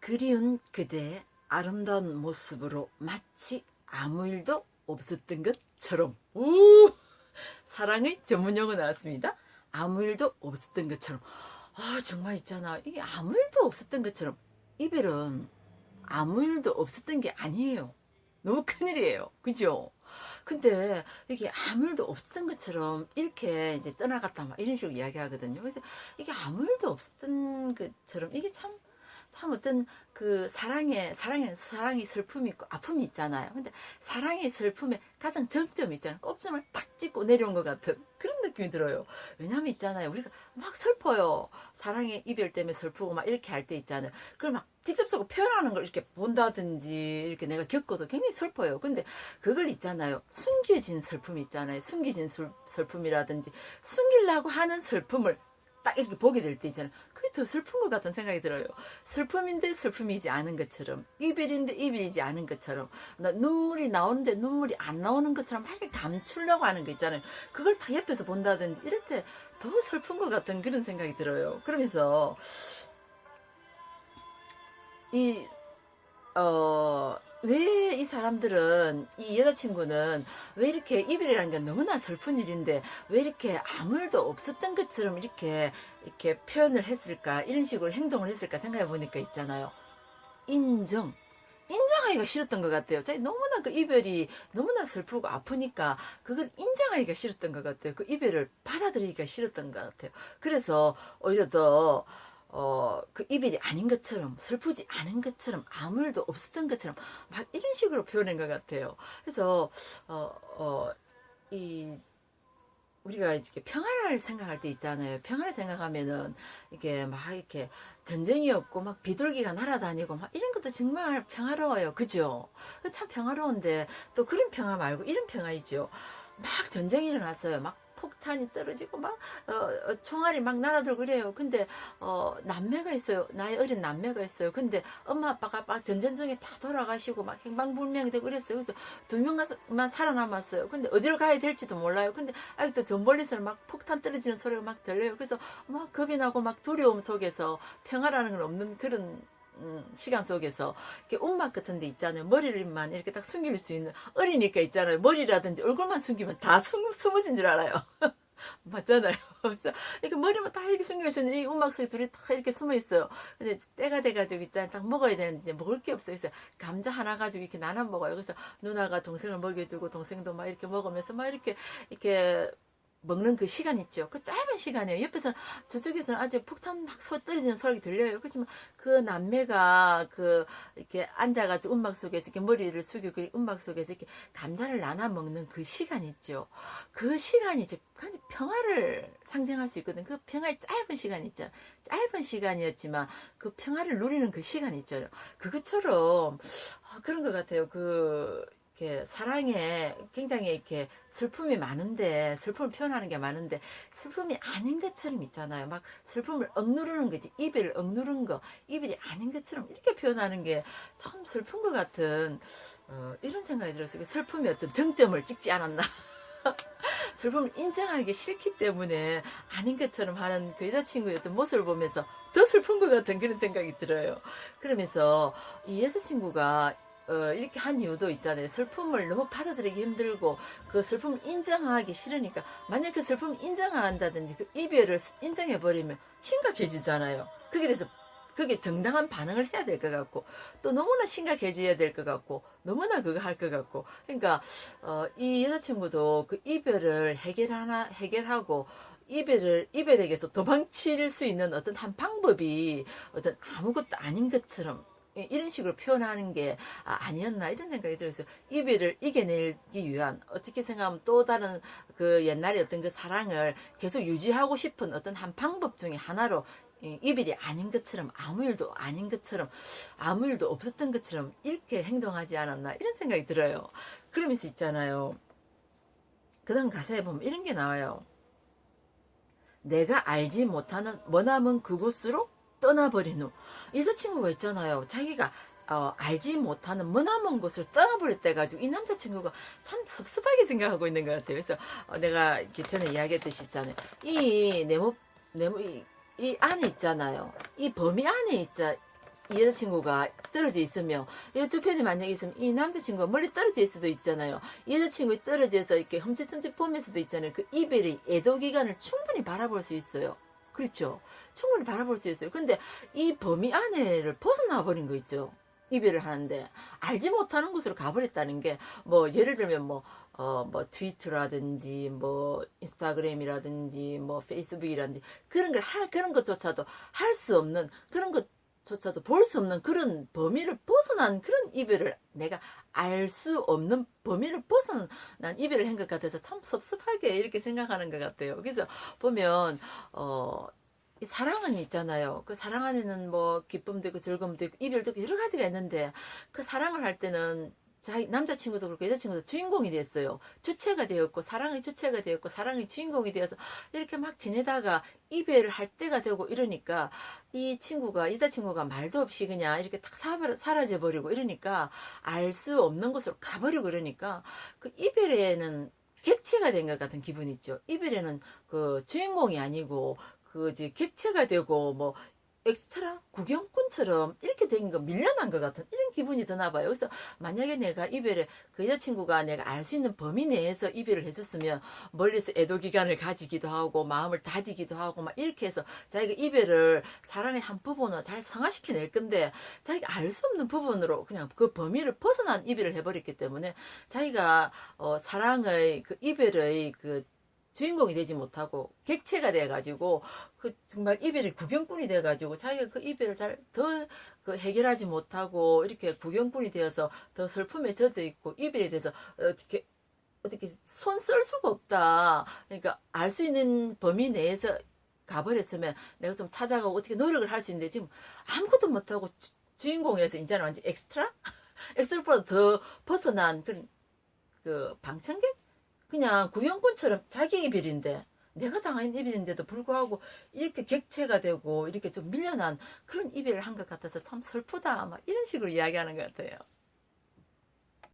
그리운 그대의 아름다운 모습으로 마치 아무 일도 없었던 것처럼. 우! 사랑의 전문 용어 나왔습니다. 아무 일도 없었던 것처럼. 정말 있잖아. 이게 아무 일도 없었던 것처럼. 이별은 아무 일도 없었던 게 아니에요. 너무 큰일이에요. 그죠? 근데 이게 아무 일도 없었던 것처럼 이렇게 이제 떠나갔다 막 이런 식으로 이야기하거든요. 그래서 이게 아무 일도 없었던 것처럼 이게 참 어떤 그 사랑의 슬픔이 있고 아픔이 있잖아요. 근데 사랑의 슬픔의 가장 정점이 있잖아요. 꼭점을 탁 찍고 내려온 것 같은 그런 느낌이 들어요. 왜냐하면 있잖아요. 우리가 막 슬퍼요. 사랑의 이별 때문에 슬프고 막 이렇게 할 때 있잖아요. 그걸 막 직접적으로 표현하는 걸 이렇게 본다든지 이렇게 내가 겪어도 굉장히 슬퍼요. 근데 그걸 있잖아요. 숨겨진 슬픔이 있잖아요. 숨겨진 슬픔이라든지 숨기려고 하는 슬픔을 딱 이렇게 보게 될 때 있잖아요. 그게 더 슬픈 것 같은 생각이 들어요. 슬픔인데 슬픔이지 않은 것처럼, 이별인데 이별이지 않은 것처럼, 눈물이 나오는데 눈물이 안 나오는 것처럼 막 이렇게 감추려고 하는 거 있잖아요. 그걸 다 옆에서 본다든지 이럴 때 더 슬픈 것 같은 그런 생각이 들어요. 그러면서 이 왜 이 사람들은, 이 여자친구는 왜 이렇게 이별이라는 게 너무나 슬픈 일인데 왜 이렇게 아무 일도 없었던 것처럼 이렇게 표현을 했을까, 이런 식으로 행동을 했을까 생각해 보니까 있잖아요. 인정하기가 싫었던 것 같아요. 너무나 그 이별이 너무나 슬프고 아프니까 그걸 인정하기가 싫었던 것 같아요. 그 이별을 받아들이기가 싫었던 것 같아요. 그래서 오히려 더 그 이별이 아닌 것처럼, 슬프지 않은 것처럼, 아무 일도 없었던 것처럼 막 이런 식으로 표현한 것 같아요. 그래서 이 우리가 이렇게 평화를 생각할 때 있잖아요. 평화를 생각하면은 이게 막 이렇게 전쟁이었고 막 비둘기가 날아다니고 막 이런 것도 정말 평화로워요. 그죠? 참 평화로운데 또 그런 평화 말고 이런 평화이죠. 막 전쟁이 일어났어요. 막 폭탄이 떨어지고 막 총알이 막 날아들고 그래요. 근데 남매가 있어요. 나의 어린 남매가 있어요. 근데 엄마 아빠가 막 전쟁 중에 다 돌아가시고 막 행방불명이 되고 그랬어요. 그래서 두 명만 살아남았어요. 근데 어디로 가야 될지도 몰라요. 근데 아직도 저 멀리서 막 폭탄 떨어지는 소리가 막 들려요. 그래서 막 겁이 나고 막 두려움 속에서 평화라는 건 없는 그런 시간 속에서 이렇게 움막 같은 데 있잖아요. 머리만 이렇게 딱 숨길 수 있는, 어리니까 있잖아요. 머리라든지 얼굴만 숨기면 다 숨어진 줄 알아요. 맞잖아요. 그래서 이렇게 머리만 다 이렇게 숨겨 있는 이 움막 속에 둘이 다 이렇게 숨어 있어요. 근데 때가 돼가지고 있잖아요. 딱 먹어야 되는데 이제 먹을 게 없어요. 그래서 감자 하나 가지고 이렇게 나눠 먹어요. 그래서 누나가 동생을 먹여주고 동생도 막 이렇게 먹으면서 막 이렇게 먹는 그 시간 있죠. 그 짧은 시간이에요. 옆에서는, 저쪽에서는 아직 폭탄 막 떨어지는 소리 들려요. 그렇지만 그 남매가 이렇게 앉아가지고 음악 속에서 이렇게 머리를 숙이고 음악 속에서 이렇게 감자를 나눠 먹는 그 시간 있죠. 그 시간이 이제 평화를 상징할 수 있거든. 그 평화의 짧은 시간 있죠. 짧은 시간이었지만 그 평화를 누리는 그 시간 있죠. 그것처럼 그런 것 같아요. 이렇게 사랑에 굉장히 이렇게 슬픔이 많은데, 슬픔을 표현하는 게 많은데 슬픔이 아닌 것처럼 있잖아요. 막 슬픔을 억누르는 거지. 이별을 억누르는 거, 이별이 아닌 것처럼 이렇게 표현하는 게 참 슬픈 것 같은 이런 생각이 들었어요. 슬픔이 어떤 정점을 찍지 않았나. 슬픔을 인정하기 싫기 때문에 아닌 것처럼 하는 그 여자친구의 어떤 모습을 보면서 더 슬픈 것 같은 그런 생각이 들어요. 그러면서 이 여자친구가 이렇게 한 이유도 있잖아요. 슬픔을 너무 받아들이기 힘들고 그 슬픔을 인정하기 싫으니까, 만약 그 슬픔을 인정한다든지 그 이별을 인정해버리면 심각해지잖아요. 그게 돼서 그게 정당한 반응을 해야 될 것 같고, 또 너무나 심각해져야 될 것 같고, 너무나 그거 할 것 같고. 그러니까 이 여자친구도 그 이별을 해결하고 이별에게서 도망칠 수 있는 어떤 한 방법이 어떤 아무것도 아닌 것처럼 이런 식으로 표현하는 게 아니었나, 이런 생각이 들었어요. 이별을 이겨내기 위한, 어떻게 생각하면 또 다른 그 옛날의 어떤 그 사랑을 계속 유지하고 싶은 어떤 한 방법 중에 하나로 이별이 아닌 것처럼, 아무 일도 아닌 것처럼, 아무 일도 없었던 것처럼 이렇게 행동하지 않았나, 이런 생각이 들어요. 그러면서 있잖아요. 그 다음 가사에 보면 이런 게 나와요. 내가 알지 못하는 머나먼 그곳으로 떠나버린 후. 여자친구가 있잖아요. 자기가 알지 못하는 머나먼 곳을 떠나버렸다 가지고 이 남자친구가 참 섭섭하게 생각하고 있는 것 같아요. 그래서 내가 이렇게 전에 이야기했듯이 있잖아요. 이 안에 있잖아요. 이 범위 안에 이 여자친구가 떨어져 있으면 이쪽 편에 만약에 있으면 이 남자친구가 멀리 떨어져 있을 수도 있잖아요. 이 여자친구가 떨어져서 이렇게 흠칫흠칫 보면서도 있잖아요. 그 이별의 애도 기간을 충분히 바라볼 수 있어요. 그렇죠. 충분히 바라볼 수 있어요. 근데 이 범위 안에를 벗어나 버린 거 있죠. 이별을 하는데 알지 못하는 곳으로 가버렸다는 게 뭐 예를 들면 뭐 트위터라든지 뭐 인스타그램이라든지 뭐 페이스북이라든지 그런 것조차도 할 수 없는 그런 것조차도 볼 수 없는 그런 범위를 벗어난 그런 이별을 내가 알 수 없는 범위를 벗어난 이별을 한 것 같아서 참 섭섭하게 이렇게 생각하는 것 같아요. 그래서 보면 이 사랑은 있잖아요. 그 사랑 안에는 뭐 기쁨도 있고 즐거움도 있고 이별도 있고 여러 가지가 있는데 그 사랑을 할 때는 자기 남자친구도 그렇고 여자친구도 주인공이 됐어요. 주체가 되었고 사랑의 주체가 되었고 사랑의 주인공이 되어서 이렇게 막 지내다가 이별을 할 때가 되고 이러니까 이 친구가 여자친구가 말도 없이 그냥 이렇게 탁 사라져 버리고 이러니까 알 수 없는 곳으로 가버리고 이러니까 그 이별에는 객체가 된 것 같은 기분이 있죠. 이별에는 그 주인공이 아니고 그 이제 객체가 되고 뭐 엑스트라 구경꾼처럼 이렇게 된 거 밀려난 것 같은 이런 기분이 드나 봐요. 그래서 만약에 내가 이별에 그 여자친구가 내가 알 수 있는 범위 내에서 이별을 해줬으면 멀리서 애도 기간을 가지기도 하고 마음을 다지기도 하고 막 이렇게 해서 자기가 이별을 사랑의 한 부분을 잘 성화시켜낼 건데 자기가 알 수 없는 부분으로 그냥 그 범위를 벗어난 이별을 해버렸기 때문에 자기가 사랑의 그 이별의 그 주인공이 되지 못하고 객체가 돼가지고 그 정말 이별의 구경꾼이 돼가지고 자기가 그 이별을 잘 더 그 해결하지 못하고 이렇게 구경꾼이 되어서 더 슬픔에 젖어 있고 이별에 대해서 어떻게 손 쓸 수가 없다. 그러니까 알 수 있는 범위 내에서 가버렸으면 내가 좀 찾아가고 어떻게 노력을 할 수 있는데 지금 아무것도 못하고 주인공에서 이제는 완전 엑스트라? 엑스트라보다 더 벗어난 그런 그 방청객? 그냥 구경꾼처럼 자기 이별인데 내가 당한 이별인데도 불구하고 이렇게 객체가 되고 이렇게 좀 밀려난 그런 이별을 한 것 같아서 참 슬프다 막 이런 식으로 이야기하는 것 같아요.